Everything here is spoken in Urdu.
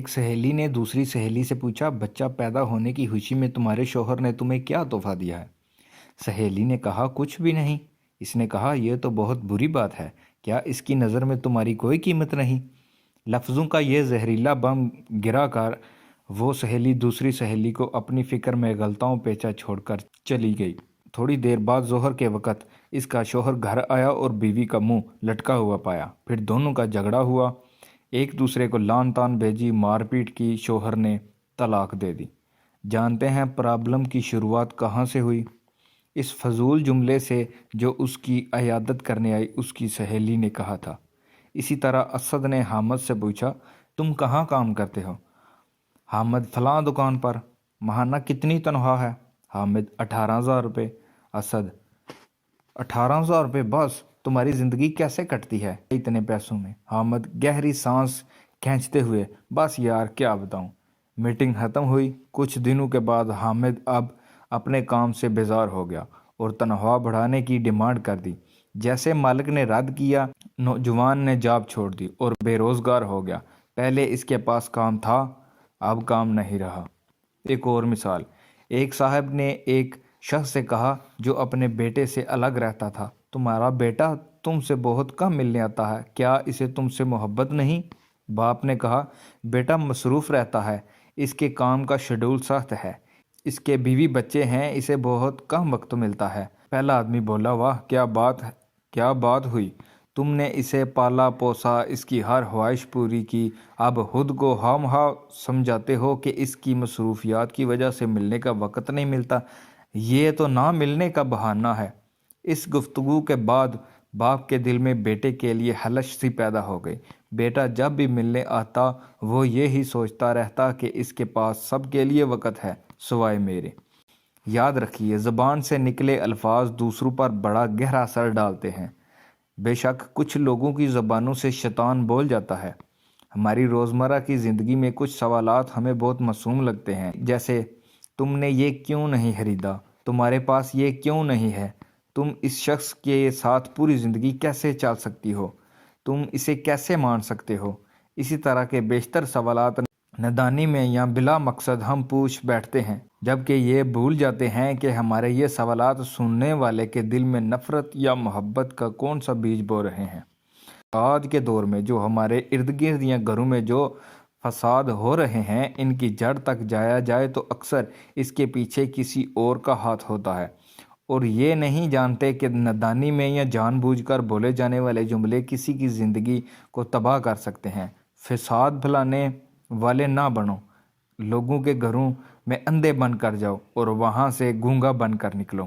ایک سہیلی نے دوسری سہیلی سے پوچھا، بچہ پیدا ہونے کی خوشی میں تمہارے شوہر نے تمہیں کیا تحفہ دیا ہے؟ سہیلی نے کہا، کچھ بھی نہیں۔ اس نے کہا، یہ تو بہت بری بات ہے، کیا اس کی نظر میں تمہاری کوئی قیمت نہیں؟ لفظوں کا یہ زہریلا بم گرا کر وہ سہیلی دوسری سہیلی کو اپنی فکر میں غلطاؤں پیچا چھوڑ کر چلی گئی۔ تھوڑی دیر بعد ظہر کے وقت اس کا شوہر گھر آیا اور بیوی کا منہ لٹکا ہوا پایا۔ پھر دونوں کا جھگڑا ہوا، ایک دوسرے کو لان تان بھیجی، مار پیٹ کی، شوہر نے طلاق دے دی۔ جانتے ہیں پرابلم کی شروعات کہاں سے ہوئی؟ اس فضول جملے سے جو اس کی عیادت کرنے آئی اس کی سہیلی نے کہا تھا۔ اسی طرح اسد نے حامد سے پوچھا، تم کہاں کام کرتے ہو؟ حامد، فلاں دکان پر۔ ماہانہ کتنی تنخواہ ہے؟ حامد، 18,000 روپے۔ اسد، 18,000 روپے بس؟ تمہاری زندگی کیسے کٹتی ہے اتنے پیسوں میں؟ حامد گہری سانس کھینچتے ہوئے، بس یار کیا بتاؤں۔ میٹنگ ختم ہوئی۔ کچھ دنوں کے بعد حامد اب اپنے کام سے بیزار ہو گیا اور تنخواہ بڑھانے کی ڈیمانڈ کر دی۔ جیسے مالک نے رد کیا، نوجوان نے جاب چھوڑ دی اور بے روزگار ہو گیا۔ پہلے اس کے پاس کام تھا، اب کام نہیں رہا۔ ایک اور مثال، ایک صاحب نے ایک شخص سے کہا جو اپنے بیٹے سے الگ رہتا تھا، تمہارا بیٹا تم سے بہت کم ملنے آتا ہے، کیا اسے تم سے محبت نہیں؟ باپ نے کہا، بیٹا مصروف رہتا ہے، اس کے کام کا شیڈول سخت ہے، اس کے بیوی بچے ہیں، اسے بہت کم وقت ملتا ہے۔ پہلا آدمی بولا، واہ کیا بات ہوئی، تم نے اسے پالا پوسا، اس کی ہر خواہش پوری کی، اب خود کو ہاؤ ہاؤ سمجھاتے ہو کہ اس کی مصروفیات کی وجہ سے ملنے کا وقت نہیں ملتا۔ یہ تو نہ ملنے کا بہانہ ہے۔ اس گفتگو کے بعد باپ کے دل میں بیٹے کے لیے خلش سی پیدا ہو گئی۔ بیٹا جب بھی ملنے آتا وہ یہی سوچتا رہتا کہ اس کے پاس سب کے لیے وقت ہے سوائے میرے۔ یاد رکھیے، زبان سے نکلے الفاظ دوسروں پر بڑا گہرا اثر ڈالتے ہیں۔ بے شک کچھ لوگوں کی زبانوں سے شیطان بول جاتا ہے۔ ہماری روزمرہ کی زندگی میں کچھ سوالات ہمیں بہت معصوم لگتے ہیں، جیسے تم نے یہ کیوں نہیں خریدا؟ تمہارے پاس یہ کیوں نہیں ہے؟ تم اس شخص کے ساتھ پوری زندگی کیسے چل سکتی ہو؟ تم اسے کیسے مان سکتے ہو؟ اسی طرح کے بیشتر سوالات نادانی میں یا بلا مقصد ہم پوچھ بیٹھتے ہیں، جبکہ یہ بھول جاتے ہیں کہ ہمارے یہ سوالات سننے والے کے دل میں نفرت یا محبت کا کون سا بیج بو رہے ہیں۔ آج کے دور میں جو ہمارے ارد گرد یا گھروں میں جو فساد ہو رہے ہیں، ان کی جڑ تک جایا جائے تو اکثر اس کے پیچھے کسی اور کا ہاتھ ہوتا ہے، اور یہ نہیں جانتے کہ نادانی میں یا جان بوجھ کر بولے جانے والے جملے کسی کی زندگی کو تباہ کر سکتے ہیں۔ فساد پھیلانے والے نہ بنو، لوگوں کے گھروں میں اندھے بن کر جاؤ اور وہاں سے گونگا بن کر نکلو۔